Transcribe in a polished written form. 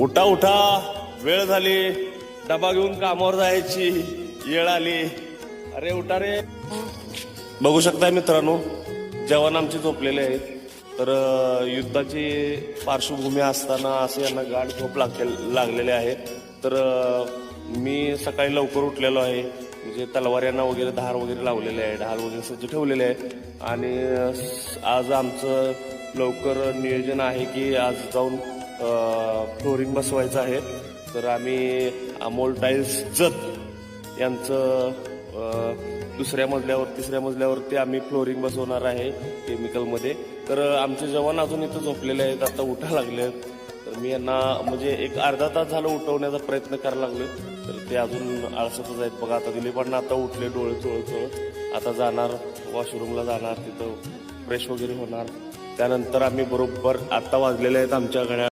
उठा उठा, वेळ झाली, डबा घेऊन कामावर जायची वेळ आली. अरे उठा रे. बघू शकताय मित्रांनो, जवान आमचे झोपलेले आहेत. तर युद्धाची पार्श्वभूमी असताना असे यांना गाढ झोप लागलेले आहे. तर मी सकाळी लवकर उठलेलो आहे. म्हणजे तलवाऱ्यांना वगैरे धार वगैरे लावलेले आहे, ढाल वगैरे सज्ज ठेवलेले आहे. आणि आज आमचं लवकर नियोजन आहे की आज जाऊन फ्लोरिंग बसवायचं आहे. तर आम्ही अमोल टाईल्स जत यांचं दुसऱ्या मजल्यावर तिसऱ्या मजल्यावरती आम्ही फ्लोरिंग बसवणार आहे केमिकलमध्ये. तर आमचे जवान अजून इथं झोपलेले आहेत, आता उठा लागले. तर मी यांना म्हणजे एक अर्धा तास झालं उठवण्याचा प्रयत्न करायला लागलो, तर ते अजून आळसतच आहेत. बघा आता दिलीपांना आता उठले, डोळे चोळत आता जाणार वॉशरूमला जाणार, तिथं फ्रेश वगैरे होणार. त्यानंतर आम्ही बरोबर आता वाजलेले आहेत आमच्या घड्याळ